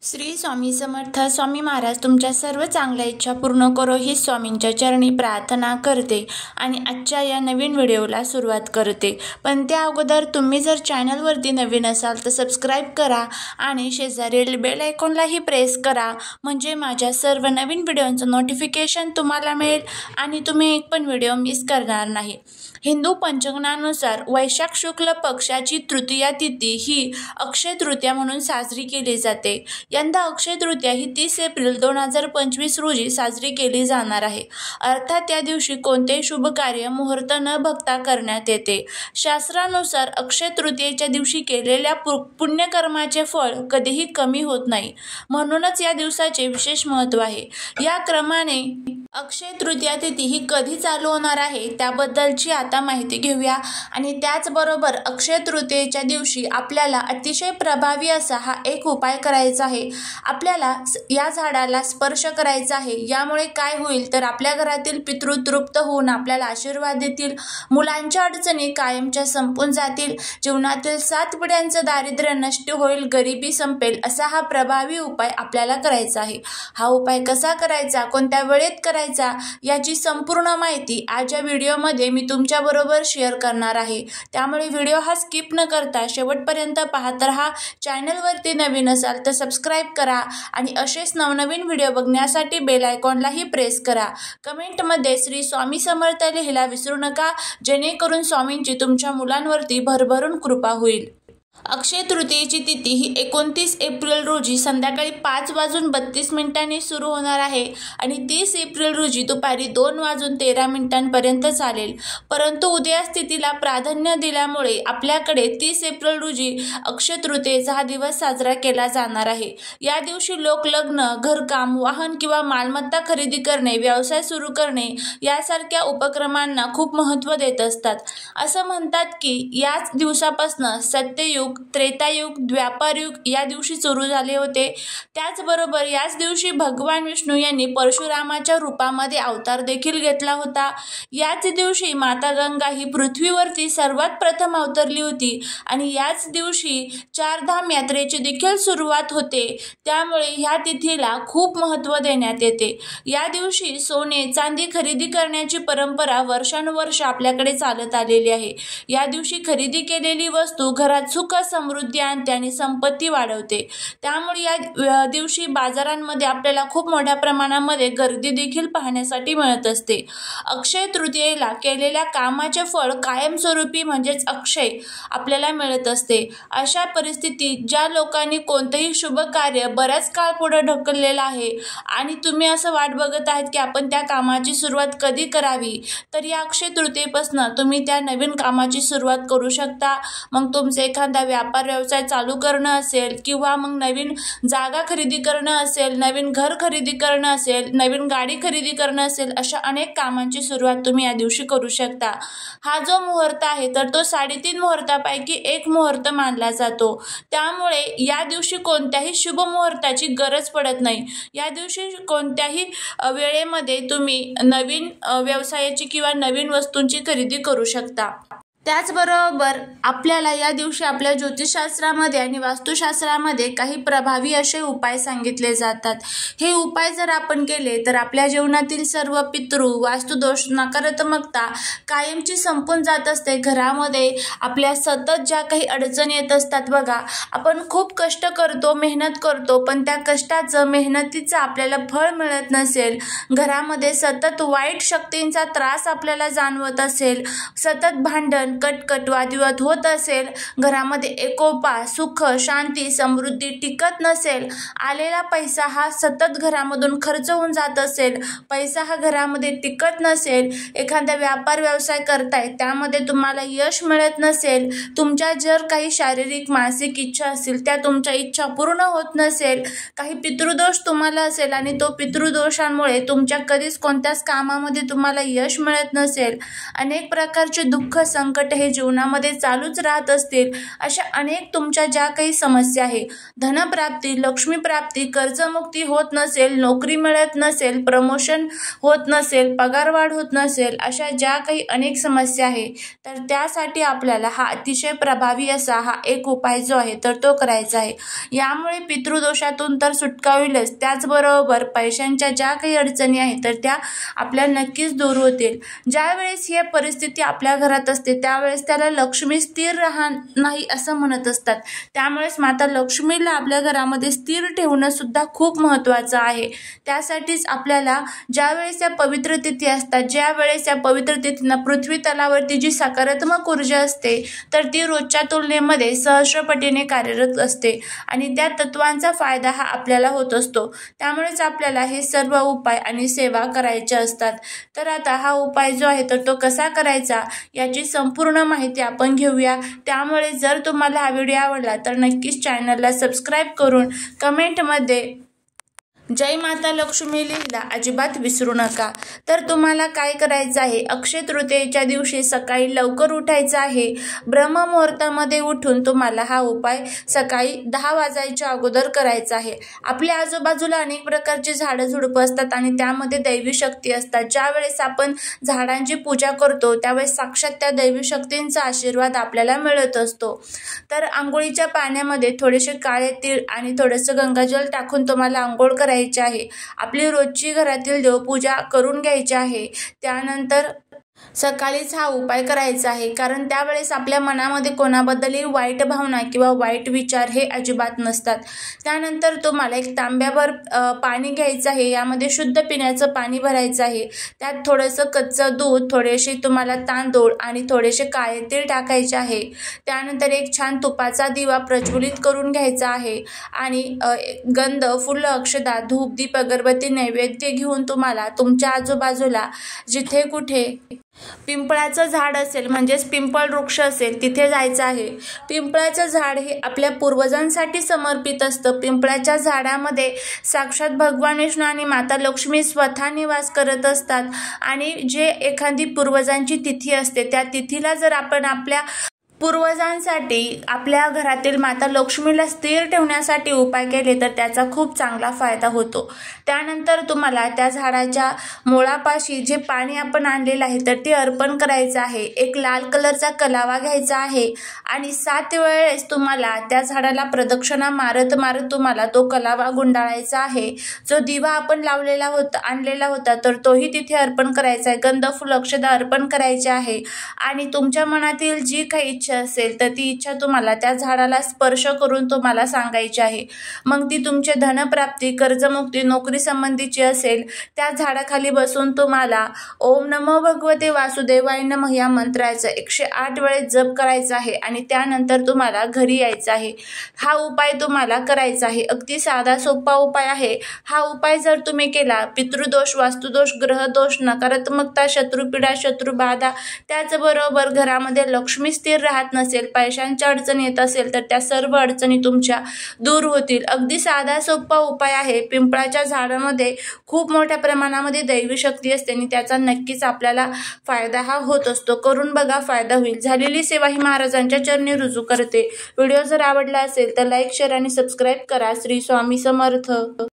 श्री स्वामी समर्थ. स्वामी महाराज तुमच्या सर्व चांगल्या इच्छा पूर्ण करो ही स्वामींच्या चरणी प्रार्थना करते आणि आजच्या या नवीन व्हिडिओला सुरुवात करते. पण त्या अगोदर तुम्ही जर चॅनलवरती नवीन असाल तर सबस्क्राईब करा आणि शेजारील बेल आयकॉनलाही प्रेस करा, म्हणजे माझ्या सर्व नवीन व्हिडिओंचं नोटिफिकेशन तुम्हाला मिळेल आणि तुम्ही एक पण व्हिडिओ मिस करणार नाही. हिंदू पंचांगानुसार वैशाख शुक्ल पक्षाची तृतीया तिथी ही अक्षय तृतीया म्हणून साजरी केली जाते. यंदा अक्षय तृतीया ही 30 एप्रिल 2025 रोजी साजरी केली जाणार आहे. अर्थात या दिवशी कोणतेही शुभ कार्य मुहूर्त न बघता करण्यात येते. शास्त्रानुसार अक्षय तृतीयेच्या दिवशी केलेल्या पुण्यकर्माचे फळ कधीही कमी होत नाही, म्हणूनच या दिवसाचे विशेष महत्त्व आहे. या क्रमाने अक्षय तृतीया तिथी ही कधी चालू होणार आहे त्याबद्दलची आता माहिती घेऊया. आणि त्याचबरोबर अक्षय तृतीयेच्या दिवशी आपल्याला अतिशय प्रभावी असा हा एक उपाय करायचा आहे. आपल्याला या झाडाला स्पर्श करायचा आहे. यामुळे काय होईल तर आपल्या घरातील पितृ तृप्त होऊन आपल्याला आशीर्वाद देतील, मुलांच्या अडचणी कायमच्या संपून जातील, जीवनातील 7 पिढ्यांचं दारिद्र्य नष्ट होईल, गरिबी संपेल, असा हा प्रभावी उपाय आपल्याला करायचा आहे. हा उपाय कसा करायचा, कोणत्या वेळेत करायचा याची संपूर्ण माहिती आज या व्हिडिओमध्ये मी तुमच्या बरोबर शेअर करणार आहे. त्यामुळे व्हिडिओ हा स्किप न करता शेवटपर्यंत पाहत रहा. चॅनलवरती नवीन असाल तर सबस्क्राईब करा आणि असेच नवनवीन व्हिडिओ बघण्यासाठी बेल आयकॉनलाही प्रेस करा. कमेंटमध्ये श्री स्वामी समर्थ लिहायला विसरू नका, जेणेकरून स्वामींची तुमच्या मुलांवरती भरभरून कृपा होईल. अक्षय तृतीयेची तिथी ही 29 एप्रिल रोजी संध्याकाळी 5:32 सुरू होणार आहे आणि 30 एप्रिल रोजी दुपारी 2:13 चालेल. परंतु उदयास तिथीला प्राधान्य दिल्यामुळे आपल्याकडे 30 एप्रिल रोजी अक्षय तृतीयेचा हा दिवस साजरा केला जाणार आहे. या दिवशी लोक लग्न, घरकाम, वाहन किंवा मालमत्ता खरेदी करणे, व्यवसाय सुरू करणे यासारख्या उपक्रमांना खूप महत्त्व देत असतात. असं म्हणतात की याच दिवसापासून सत्ययुग, त्रेतायुग, द्वापारयुग या दिवशी सुरू झाले होते. त्याचबरोबर याच दिवशी भगवान विष्णू यांनी परशुरामाच्या रूपामध्ये अवतार देखील घेतला होता. याच दिवशी माता गंगा ही पृथ्वीवरती सर्वात प्रथम अवतरली होती आणि याच दिवशी चारधाम यात्रेची देखील सुरुवात होते. त्यामुळे ह्या तिथीला खूप महत्त्व देण्यात येते. या दिवशी सोने, चांदी खरेदी करण्याची परंपरा वर्षानुवर्ष आपल्याकडे चालत आलेली आहे. या दिवशी खरेदी केलेली वस्तू घरात सुख, समृद्धी आणते आणि संपत्ती वाढवते. त्यामुळे या दिवशी बाजारांमध्ये आपल्याला खूप मोठ्या प्रमाणामध्ये गर्दी देखील पाहण्यासाठी मिळत असते. अक्षय तृतीयेला केलेल्या कामाचे फळ कायमस्वरूपी म्हणजेच अक्षय आपल्याला मिळत असते. अशा परिस्थितीत ज्या लोकांनी कोणतेही शुभ कार्य बऱ्याच काळ पुढे ढकललेलं आहे आणि तुम्ही असं वाट बघत आहात की आपण त्या कामाची सुरुवात कधी करावी, तर या अक्षय तृतीयेपासून तुम्ही त्या नवीन कामाची सुरुवात करू शकता. मग तुमचे एखादा व्यापार व्यवसाय चालू करणं असेल किंवा मग नवीन जागा खरेदी करणं असेल, नवीन घर खरेदी करणं असेल, नवीन गाडी खरेदी करणं असेल, अशा अनेक कामांची सुरुवात तुम्ही या दिवशी करू शकता. हा जो मुहूर्त आहे तर तो 3.5 मुहूर्तापैकी एक मुहूर्त मानला जातो. त्यामुळे या दिवशी कोणत्याही शुभ मुहूर्ताची गरज पडत नाही. या दिवशी कोणत्याही वेळेमध्ये तुम्ही नवीन व्यवसायाची किंवा नवीन वस्तूंची खरेदी करू शकता. त्याचबरोबर आपल्याला या दिवशी आपल्या ज्योतिषशास्त्रामध्ये आणि वास्तुशास्त्रामध्ये काही प्रभावी असे उपाय सांगितले जातात. हे उपाय जर आपण केले तर आपल्या जीवनातील सर्व पितृ, वास्तुदोष, नकारात्मकता कायमची संपून जात असते. घरामध्ये आपल्या सतत ज्या काही अडचणी येत असतात बघा, आपण खूप कष्ट करतो, मेहनत करतो, पण त्या कष्टाचं, मेहनतीचं आपल्याला फळ मिळत नसेल, घरामध्ये सतत वाईट शक्तींचा त्रास आपल्याला जाणवत असेल, सतत भांडण, कटकट, वादविवाद होत असेल, घरामध्ये एकोपा, सुख, शांती, समृद्धी टिकत नसेल, आलेला पैसा हा सतत घरामधून खर्च होऊन जात असेल, पैसा हा घरामध्ये टिकत नसेल, एखादा व्यापार व्यवसाय करताय त्यामध्ये तुम्हाला यश मिळत नसेल, तुमच्या जर काही शारीरिक, मानसिक इच्छा असतील त्या तुमच्या इच्छा पूर्ण होत नसेल, काही पितृदोष तुम्हाला असेल आणि तो पितृदोषांमुळे तुमच्या कधीच कोणत्याच कामामध्ये तुम्हाला यश मिळत नसेल, अनेक प्रकारचे दुःख, संकट संकट हे जीवनामध्ये चालूच राहत असतील, अशा अनेक तुमच्या ज्या काही समस्या आहे, धनप्राप्ती, लक्ष्मीप्राप्ती, कर्जमुक्ती होत नसेल, नोकरी मिळत नसेल, प्रमोशन होत नसेल, पगारवाढ होत नसेल, अशा ज्या काही अनेक समस्या आहे, तर त्यासाठी आपल्याला हा अतिशय प्रभावी असा हा एक उपाय जो आहे तर तो करायचा आहे. यामुळे पितृदोषातून तर सुटका होईलच, त्याचबरोबर पैशांच्या ज्या काही अडचणी आहेत तर त्या आपल्या नक्कीच दूर होतील. ज्यावेळेस ही परिस्थिती आपल्या घरात असते त्यावेळेस त्याला लक्ष्मी स्थिर नाही असं म्हणत असतात. त्यामुळेच माता लक्ष्मीला आपल्या घरामध्ये स्थिर ठेवणं सुद्धा खूप महत्त्वाचं आहे. त्यासाठीच आपल्याला ज्यावेळेस या पवित्र तिथी असतात, ज्यावेळेस या पवित्र तिथीनं पृथ्वी तलावरती जी सकारात्मक ऊर्जा असते तर ती रोजच्या तुलनेमध्ये सहस्रपटीने कार्यरत असते आणि त्या तत्वांचा फायदा हा आपल्याला होत असतो. त्यामुळेच आपल्याला हे सर्व उपाय आणि सेवा करायच्या असतात. तर आता हा उपाय जो आहे तर तो कसा करायचा याची संपूर्ण माहिती आपण घेऊया. त्यामुळे जर तुम्हाला हा व्हिडिओ आवडला तर नक्कीच चॅनलला सबस्क्राईब करून कमेंटमध्ये जय माता लक्ष्मी लिहायला अजिबात विसरू नका. तर तुम्हाला काय करायचं आहे, अक्षय तृतीयेच्या दिवशी सकाळी लवकर उठायचं आहे. ब्रह्ममुहूर्तामध्ये उठून तुम्हाला हा उपाय सकाळी 10 वाजायच्या अगोदर करायचा आहे. आपल्या आजूबाजूला अनेक प्रकारची झाडं झुडपं असतात आणि त्यामध्ये दैवी शक्ती असतात. ज्यावेळेस आपण झाडांची पूजा करतो त्यावेळेस साक्षात त्या दैवी शक्तींचा आशीर्वाद आपल्याला मिळत असतो. तर आंघोळीच्या पाण्यामध्ये थोडेसे काळे तीळ आणि थोडंसं गंगाजल टाकून तुम्हाला आंघोळ करायची आहे. आपली रोजची घरातील देवपूजा करून घ्यायची आहे. त्यानंतर सकाळीच हा उपाय करायचा आहे, कारण त्यावेळेस आपल्या मनामध्ये कोणाबद्दलही वाईट भावना किंवा वाईट विचार हे अजिबात नसतात. त्यानंतर तुम्हाला एक तांब्याभर पाणी घ्यायचं आहे. यामध्ये शुद्ध पिण्याचं पाणी भरायचं आहे. त्यात थोडंसं कच्चं दूध, थोडेसे तुम्हाला तांदूळ आणि थोडेसे काळे तीळ टाकायचे आहे. त्यानंतर एक छान तुपाचा दिवा प्रज्वलित करून घ्यायचा आहे आणि गंध, फुलं, अक्षता, धूप, दीप, अगरबत्ती नैवेद्य घेऊन तुम्हाला तुमच्या आजूबाजूला जिथे कुठे पिंपळाचं झाड असेल म्हणजेच पिंपळ वृक्ष असेल तिथे जायचं आहे. पिंपळाचं झाड हे आपल्या पूर्वजांसाठी समर्पित असतं. पिंपळाच्या झाडामध्ये साक्षात भगवान विष्णू आणि माता लक्ष्मी स्वतः निवास करत असतात आणि जे एखादी पूर्वजांची तिथी असते त्या तिथीला जर आपण आपल्या पूर्वजांसाठी आपल्या घरातील माता लक्ष्मीला स्थिर ठेवण्यासाठी उपाय केले तर त्याचा खूप चांगला फायदा होतो. त्यानंतर तुम्हाला त्या झाडाच्या मुळापाशी जे पाणी आपण आणलेलं आहे तर ते अर्पण करायचं आहे. एक लाल कलरचा कलावा घ्यायचा आहे आणि 7 वेळेस तुम्हाला त्या झाडाला प्रदक्षिणा मारत मारत तुम्हाला तो कलावा गुंडाळायचा आहे. जो दिवा आपण आणलेला होता तर तोही तिथे अर्पण करायचा आहे. गंध, फुल, अक्षता अर्पण करायचे आहे आणि तुमच्या मनातील जी काही इच्छा असेल तर ती इच्छा तुम्हाला त्या झाडाला स्पर्श करून तुम्हाला सांगायची आहे. मग ती तुमची धनप्राप्ती, कर्जमुक्ती, नोकरी संबंधीची असेल त्या झाडाखाली बसून तुम्हाला ओम नमो भगवते वासुदेवाय नमः या मंत्राचा 108 वेळेस जप करायचा आहे आणि त्यानंतर तुम्हाला घरी यायचं आहे. हा उपाय तुम्हाला करायचा आहे. अगदी साधा सोपा उपाय आहे. हा उपाय जर तुम्ही केला, पितृदोष, वास्तुदोष, ग्रहदोष, नकारात्मकता, शत्रुपीडा, शत्रुबाधा, त्याचबरोबर घरामध्ये लक्ष्मी स्थिर राहत नसेल, पैशांच्या अडचणी येत असेल तर त्या सर्व अडचणी तुमच्या दूर होतील. अगदी साधा सोपा उपाय आहे. पिंपळाच्या झाडामध्ये खूप मोठ्या प्रमाणामध्ये दैवी शक्ती असते आणि त्याचा नक्कीच आपल्याला फायदा हा होत असतो. करून बघा, फायदा होईल. झालेली सेवा ही महाराजांच्या चरणी रुजू करते. व्हिडिओ जर आवडला असेल तर लाईक, शेअर आणि सबस्क्राईब करा. श्री स्वामी समर्थ.